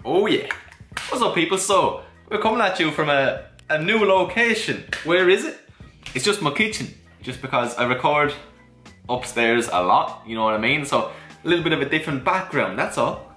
Oh yeah. What's up people? So, we're coming at you from a new location. Where is it? It's just my kitchen. Just because I record upstairs a lot, you know what I mean? So, a little bit of a different background, that's all.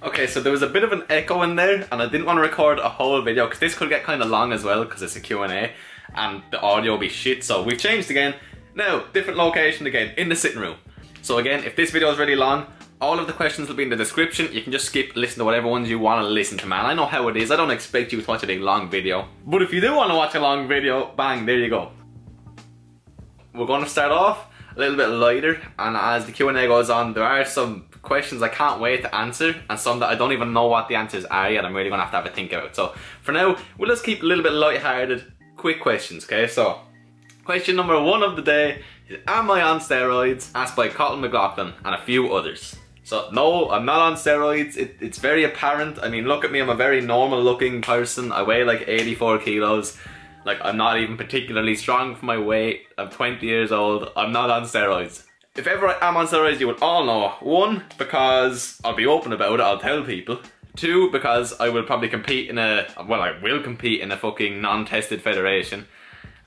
Okay, so there was a bit of an echo in there and I didn't want to record a whole video because this could get kind of long as well because it's a Q&A and the audio will be shit, so we've changed again. Now, different location again, in the sitting room. So again, if this video is really long, all of the questions will be in the description. You can just skip, listen to whatever ones you want to listen to, man. I know how it is. I don't expect you to watch a big long video. But if you do want to watch a long video, bang, there you go. We're going to start off a little bit lighter, and as the Q&A goes on, there are some questions I can't wait to answer, and some that I don't even know what the answers are yet. I'm really going to have a think about. So for now, we'll just keep a little bit light-hearted, quick questions, okay? So, question number 1 of the day is, am I on steroids? Asked by Colin McLaughlin and a few others. So no, I'm not on steroids. It's very apparent. I mean, look at me, I'm a very normal looking person. I weigh like 84 kilos. Like, I'm not even particularly strong for my weight. I'm 20 years old. I'm not on steroids. If ever I am on steroids, you would all know. 1, because I'll be open about it, I'll tell people. 2, because I will probably compete in a, well, I will compete in a fucking non-tested federation.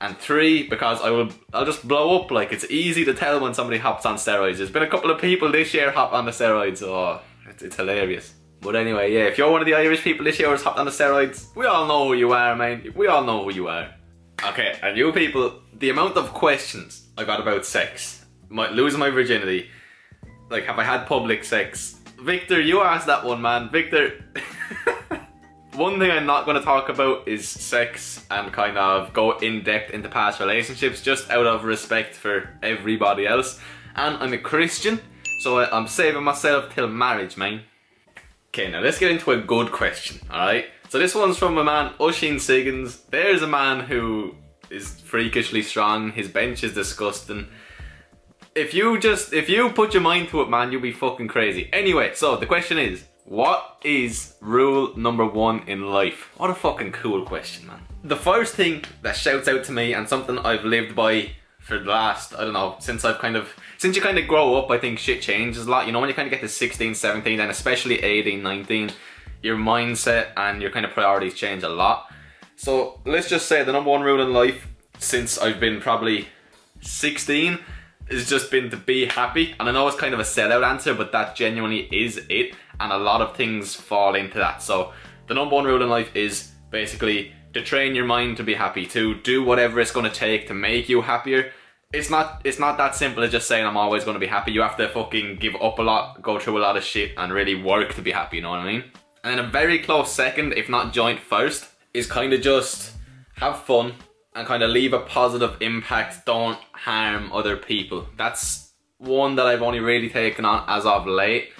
And 3, because I'll just blow up. Like, it's easy to tell when somebody hops on steroids. There's been a couple of people this year hop on the steroids. Oh, it's hilarious. But anyway, yeah, if you're one of the Irish people this year who's hopped on the steroids, we all know who you are, man. We all know who you are. Okay, and you people, the amount of questions I got about sex, losing my virginity, like, have I had public sex? Victor, you asked that one, man. Victor, one thing I'm not going to talk about is sex and kind of go in depth into past relationships, just out of respect for everybody else. And I'm a Christian, so I'm saving myself till marriage, man. Okay, now let's get into a good question, alright? So this one's from a man, Oisin Siggins. There's a man who is freakishly strong. His bench is disgusting. If you put your mind to it, man, you'll be fucking crazy. Anyway, so the question is, what is rule number 1 in life? What a fucking cool question, man. The first thing that shouts out to me, and something I've lived by for the last, I don't know, since you kind of grow up, I think shit changes a lot. You know, when you kind of get to 16, 17, and especially 18, 19, your mindset and your kind of priorities change a lot. So let's just say the number 1 rule in life, since I've been probably 16, has just been to be happy. And I know it's kind of a sellout answer, but that genuinely is it. And a lot of things fall into that. So the number 1 rule in life is basically to train your mind to be happy, to do whatever it's going to take to make you happier. It's not that simple as just saying I'm always going to be happy. You have to fucking give up a lot, go through a lot of shit, and really work to be happy, you know what I mean? And then a very close second, if not joint first, is kind of just have fun and kind of leave a positive impact. Don't harm other people. That's one that I've only really taken on as of late.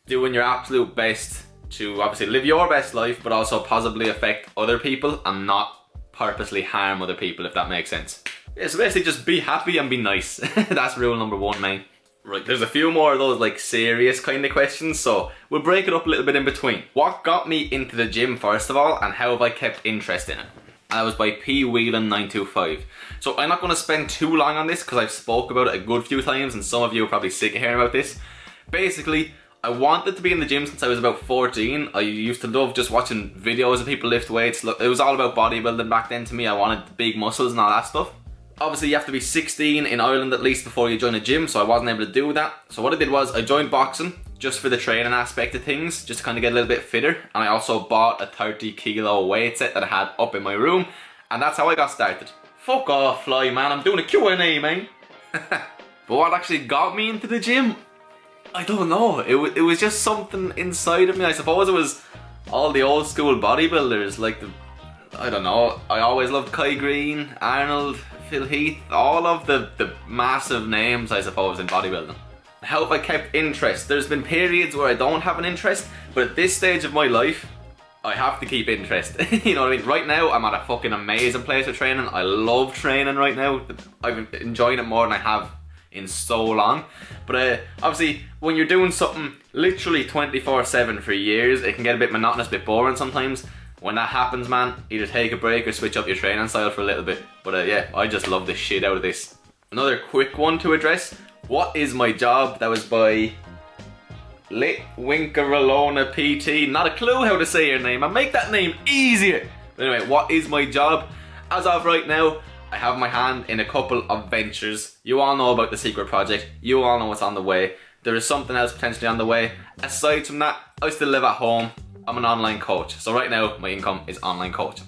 Doing your absolute best to obviously live your best life, but also positively affect other people and not purposely harm other people, if that makes sense. Yeah, so basically just be happy and be nice. That's rule number 1, man. Right, there's a few more of those like serious kind of questions, so we'll break it up a little bit in between. What got me into the gym first of all, and how have I kept interest in it? And that was by P Whelan 925. So I'm not going to spend too long on this because I've spoke about it a good few times and some of you are probably sick of hearing about this. Basically, I wanted to be in the gym since I was about 14. I used to love just watching videos of people lift weights. It was all about bodybuilding back then to me. I wanted the big muscles and all that stuff. Obviously you have to be 16 in Ireland at least before you join a gym, so I wasn't able to do that. So what I did was I joined boxing just for the training aspect of things, just to kind of get a little bit fitter. And I also bought a 30 kilo weight set that I had up in my room, and that's how I got started. Fuck off, Fly, man, I'm doing a Q&A, man. But what actually got me into the gym? I don't know, it was just something inside of me. I suppose it was all the old school bodybuilders, like I don't know, I always loved Kai Green, Arnold, Phil Heath, all of the massive names, I suppose, in bodybuilding. How have I kept interest? There's been periods where I don't have an interest, but at this stage of my life, I have to keep interest. You know what I mean? Right now, I'm at a fucking amazing place for training. I love training right now. I've been enjoying it more than I have in so long. But obviously, when you're doing something literally 24/7 for years, it can get a bit monotonous, a bit boring sometimes. When that happens, man, either take a break or switch up your training style for a little bit. But yeah, I just love the shit out of this. Another quick one to address. What is my job? That was by Litwinkeralona PT. Not a clue how to say your name. I make that name easier. But anyway, what is my job? As of right now, I have my hand in a couple of ventures. You all know about the secret project. You all know what's on the way. There is something else potentially on the way. Aside from that, I still live at home. I'm an online coach. So right now, my income is online coaching.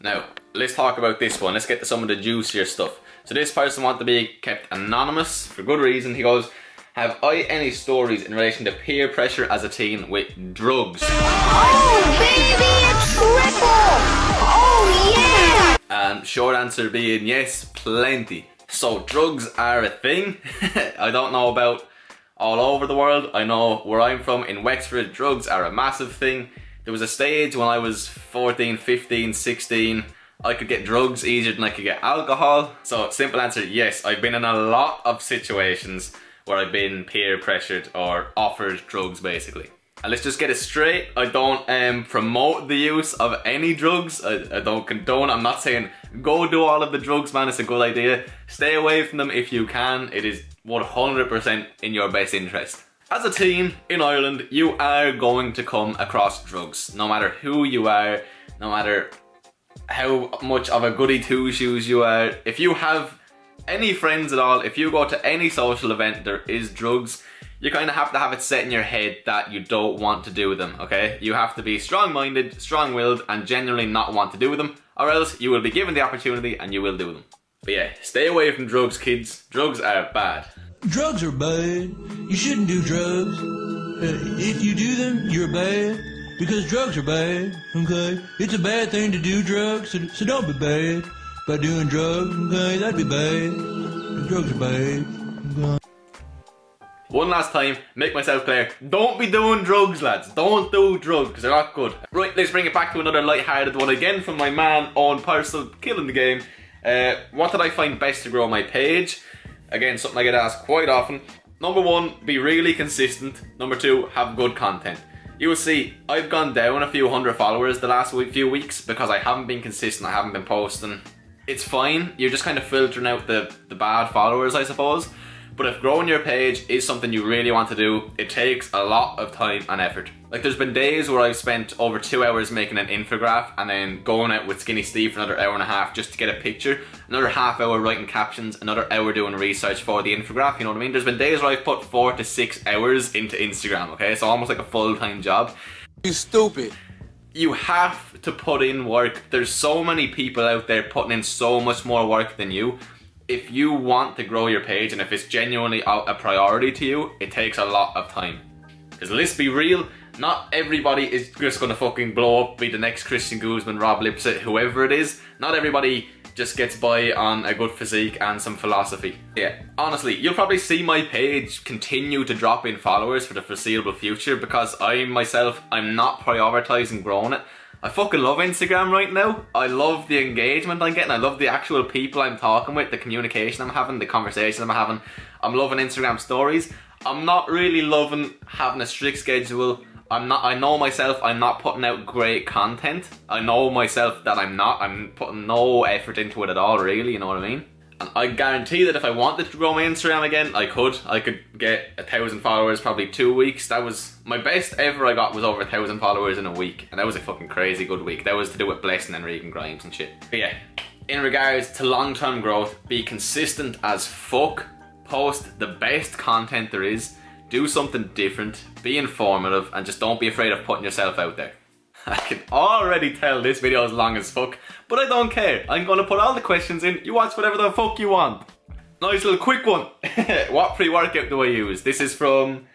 Now, let's talk about this one. Let's get to some of the juicier stuff. So this person wants to be kept anonymous for good reason. He goes, have I any stories in relation to peer pressure as a teen with drugs? Oh baby, a triple! Oh yeah! And short answer being yes, plenty. So drugs are a thing. I don't know about all over the world. I know where I'm from in Wexford, drugs are a massive thing. There was a stage when I was 14, 15, 16, I could get drugs easier than I could get alcohol. So simple answer, yes, I've been in a lot of situations where I've been peer pressured or offered drugs basically. And let's just get it straight, I don't promote the use of any drugs. I don't condone, I'm not saying go do all of the drugs, man, it's a good idea. Stay away from them if you can, it is 100% in your best interest. As a teen in Ireland, you are going to come across drugs. No matter who you are, no matter how much of a goody two-shoes you are. If you have any friends at all, if you go to any social event, there is drugs. You kind of have to have it set in your head that you don't want to do them, okay? You have to be strong-minded, strong-willed, and genuinely not want to do them, or else you will be given the opportunity and you will do them. But yeah, stay away from drugs, kids. Drugs are bad. Drugs are bad. You shouldn't do drugs. If you do them, you're bad. Because drugs are bad, okay? It's a bad thing to do drugs, so don't be bad by doing drugs, okay? That'd be bad. Drugs are bad, okay? One last time, make myself clear. Don't be doing drugs, lads. Don't do drugs, because they're not good. Right, let's bring it back to another light-hearted one again from my man, Owen Parcel, killing the game. What did I find best to grow my page? Again, something I get asked quite often. Number one, be really consistent. Number two, have good content. You will see, I've gone down a few hundred followers the last few weeks because I haven't been consistent, I haven't been posting. It's fine, you're just kind of filtering out the bad followers, I suppose. But if growing your page is something you really want to do, it takes a lot of time and effort. Like there's been days where I've spent over 2 hours making an infographic and then going out with Skinny Steve for another hour and a half just to get a picture, another half hour writing captions, another hour doing research for the infographic, you know what I mean? There's been days where I've put 4 to 6 hours into Instagram, okay? So almost like a full-time job. You stupid. You have to put in work. There's so many people out there putting in so much more work than you. If you want to grow your page and if it's genuinely a priority to you, it takes a lot of time. Because let's be real, not everybody is just gonna fucking blow up, be the next Christian Guzman, Rob Lipset, whoever it is. Not everybody just gets by on a good physique and some philosophy. Yeah, honestly, you'll probably see my page continue to drop in followers for the foreseeable future because I'm not prioritizing growing it. I fucking love Instagram right now. I love the engagement I'm getting. I love the actual people I'm talking with, the communication I'm having, the conversations I'm having. I'm loving Instagram stories. I'm not really loving having a strict schedule. I know myself, I'm not putting out great content. I know myself that I'm putting no effort into it at all really, you know what I mean? And I guarantee that if I wanted to grow my Instagram again, I could get 1,000 followers probably 2 weeks. That was, my best ever I got was over 1,000 followers in a week. And that was a fucking crazy good week. That was to do with Blessing and Regan Grimes and shit. But yeah, in regards to long-term growth, be consistent as fuck. Post the best content there is. Do something different. Be informative and just don't be afraid of putting yourself out there. I can already tell this video is long as fuck, but I don't care. I'm gonna put all the questions in. You watch whatever the fuck you want. Nice little quick one. What pre-workout do I use? This is from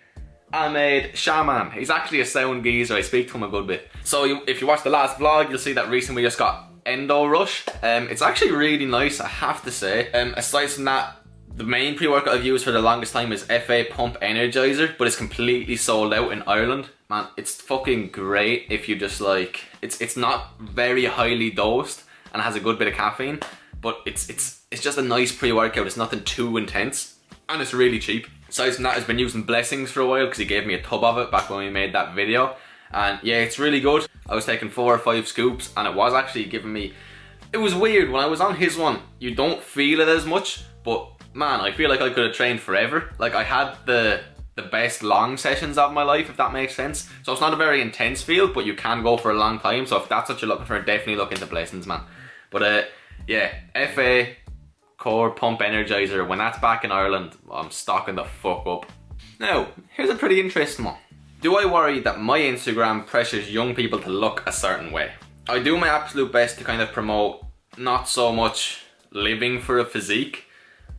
Ahmed Shaman. He's actually a sound geezer. I speak to him a good bit. So if you watch the last vlog, you'll see that recently we just got Endo Rush. It's actually really nice, I have to say. Aside from that, the main pre-workout I've used for the longest time is FA Pump Energizer, but it's completely sold out in Ireland. Man, it's fucking great if you just like, it's not very highly dosed and has a good bit of caffeine, but it's just a nice pre-workout. It's nothing too intense and it's really cheap. Aside from that, I've been using Blessings for a while because he gave me a tub of it back when we made that video, and yeah, it's really good. I was taking 4 or 5 scoops and it was actually giving me, it was weird when I was on his one, you don't feel it as much, but man, I feel like I could have trained forever. Like I had the the best long sessions of my life, if that makes sense. So it's not a very intense field, but you can go for a long time. So if that's what you're looking for, definitely look into Blessings, man. But yeah, FA Core Pump Energizer, when that's back in Ireland, I'm stocking the fuck up. Now, here's a pretty interesting one. Do I worry that my Instagram pressures young people to look a certain way? I do my absolute best to kind of promote not so much living for a physique.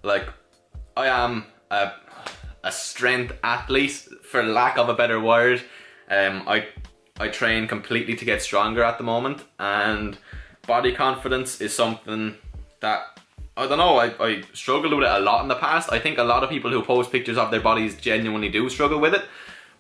Like, I am a strength athlete, for lack of a better word. I train completely to get stronger at the moment, and body confidence is something that, I don't know, I struggled with it a lot in the past. I think a lot of people who post pictures of their bodies genuinely do struggle with it.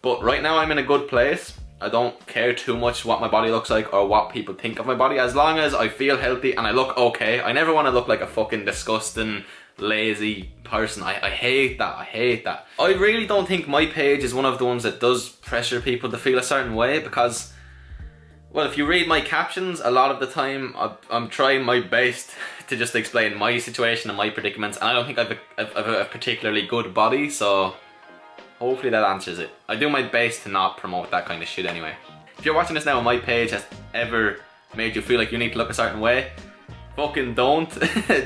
But right now I'm in a good place. I don't care too much what my body looks like or what people think of my body, as long as I feel healthy and I look okay. I never want to look like a fucking disgusting, lazy person. I hate that, I hate that. I really don't think my page is one of the ones that does pressure people to feel a certain way, because, well, if you read my captions, a lot of the time I'm trying my best to just explain my situation and my predicaments, and I don't think I've a particularly good body, so hopefully that answers it. I do my best to not promote that kind of shit anyway. If you're watching this now and my page has ever made you feel like you need to look a certain way, fucking don't.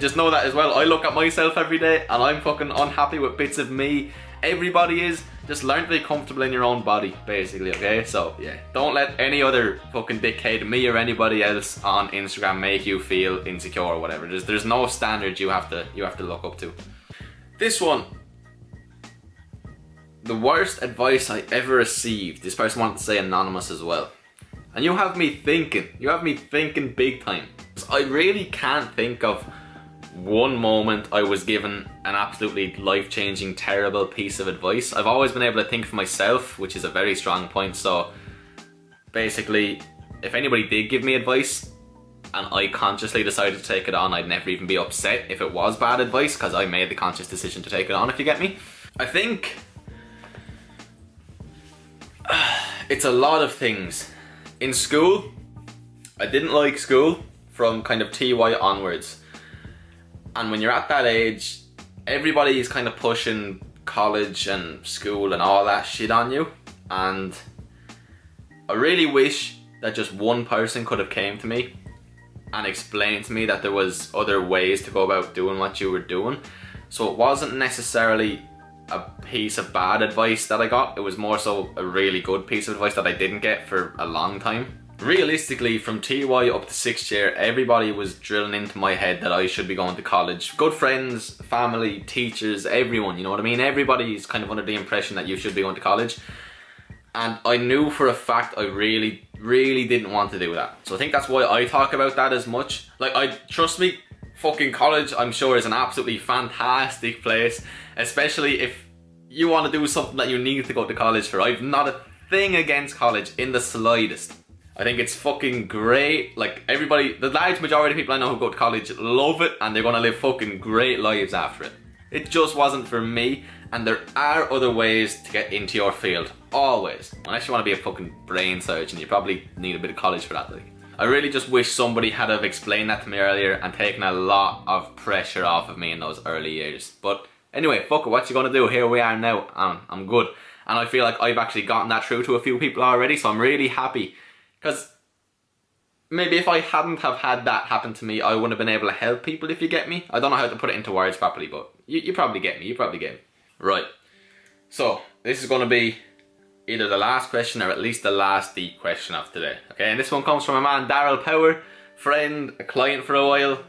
Just know that as well. I look at myself every day and I'm fucking unhappy with bits of me. Everybody is. Just learn to be comfortable in your own body, basically, okay? So yeah, don't let any other fucking dickhead, me or anybody else on Instagram, make you feel insecure or whatever. There's no standard you have to look up to. This one. The worst advice I ever received. This person wanted to say anonymous as well. And you have me thinking big time. I really can't think of one moment I was given an absolutely life-changing, terrible piece of advice. I've always been able to think for myself, which is a very strong point. So basically, if anybody did give me advice and I consciously decided to take it on, I'd never even be upset if it was bad advice, because I made the conscious decision to take it on, if you get me. I think it's a lot of things. In school, I didn't like school from kind of TY onwards. And when you're at that age, everybody is kind of pushing college and school and all that shit on you. And I really wish that just one person could have came to me and explained to me that there was other ways to go about doing what you were doing. So it wasn't necessarily a piece of bad advice that I got, it was more so a really good piece of advice that I didn't get for a long time. Realistically, from TY up to 6th year, everybody was drilling into my head that I should be going to college. Good friends, family, teachers, everyone, you know what I mean? Everybody's kind of under the impression that you should be going to college. And I knew for a fact I really didn't want to do that. So I think that's why I talk about that as much. Like, trust me, fucking college, I'm sure, is an absolutely fantastic place, especially if you want to do something that you need to go to college for. I've not a thing against college in the slightest. I think it's fucking great. Like, everybody, the large majority of people I know who go to college love it, and they're gonna live fucking great lives after it. It just wasn't for me, and there are other ways to get into your field, always. Unless you want to be a fucking brain surgeon, you probably need a bit of college for that, like. I really just wish somebody had have explained that to me earlier and taken a lot of pressure off of me in those early years. But anyway, fuck it, what you gonna do? Here we are now, and I'm good. And I feel like I've actually gotten that through to a few people already, so I'm really happy. Because maybe if I hadn't have had that happen to me, I wouldn't have been able to help people, if you get me. I don't know how to put it into words properly, but you probably get me, Right, so this is gonna be either the last question or at least the last deep question of today. Okay, and this one comes from a man, Daryl Power, friend, a client for a while.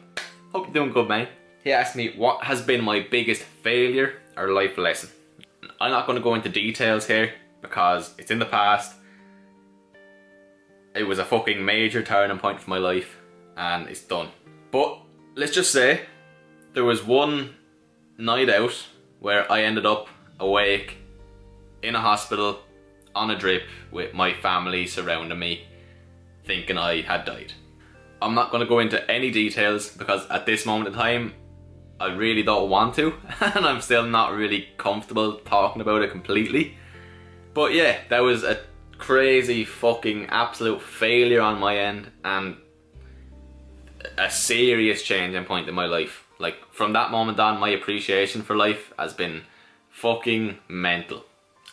Hope you're doing good, mate. He asked me, what has been my biggest failure or life lesson? I'm not going to go into details here because it's in the past. It was a fucking major turning point for my life and it's done. But let's just say there was one night out where I ended up awake in a hospital on a drip with my family surrounding me, thinking I had died. I'm not going to go into any details because at this moment in time I really don't want to, and I'm still not really comfortable talking about it completely. But yeah, that was a crazy fucking absolute failure on my end and a serious changing point in my life. Like, from that moment on, my appreciation for life has been fucking mental.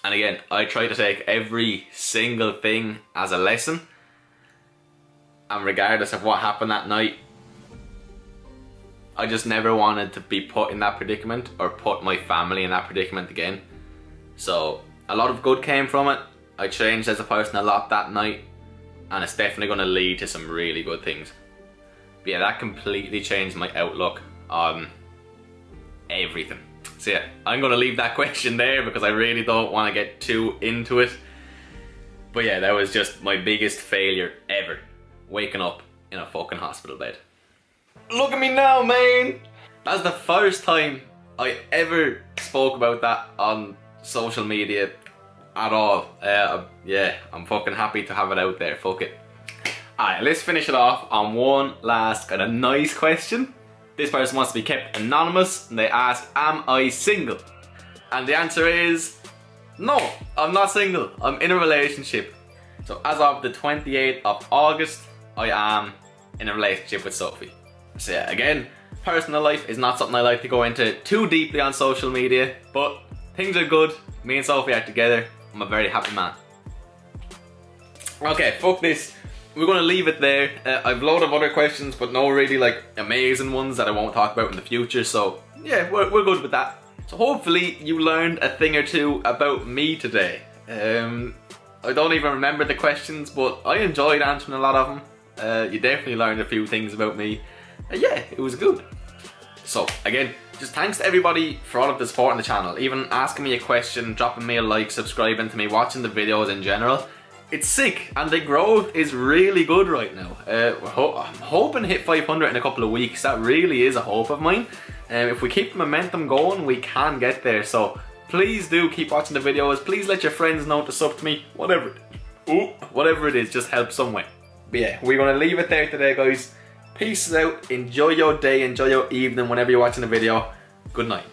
And again, I try to take every single thing as a lesson. And regardless of what happened that night, I just never wanted to be put in that predicament or put my family in that predicament again. So a lot of good came from it. I changed as a person a lot that night, and it's definitely going to lead to some really good things. But yeah, that completely changed my outlook on everything. So yeah, I'm going to leave that question there because I really don't want to get too into it. But yeah, that was just my biggest failure ever, waking up in a fucking hospital bed. Look at me now, man! That's the first time I ever spoke about that on social media at all. Yeah, I'm fucking happy to have it out there, fuck it. Alright, let's finish it off on one last kind of nice question. This person wants to be kept anonymous, and they ask, am I single? And the answer is, no, I'm not single. I'm in a relationship. So as of the 28th of August, I am in a relationship with Sophie. So yeah, again, personal life is not something I like to go into too deeply on social media, but things are good. Me and Sophie are together. I'm a very happy man. Okay, fuck this. We're going to leave it there. I've a load of other questions, but no really like amazing ones that I won't talk about in the future. So yeah, we're good with that. So hopefully you learned a thing or two about me today. I don't even remember the questions, but I enjoyed answering a lot of them. You definitely learned a few things about me. Yeah, it was good. So again, just thanks to everybody for all of the support on the channel. Even asking me a question, dropping me a like, subscribing to me, watching the videos in general. It's sick, and the growth is really good right now. I'm hoping to hit 500 in a couple of weeks. That really is a hope of mine. If we keep the momentum going, we can get there. So please do keep watching the videos. Please let your friends know to sub to me. Whatever it is, just help some way. But yeah, we're going to leave it there today, guys. Peace out. Enjoy your day. Enjoy your evening whenever you're watching the video. Good night.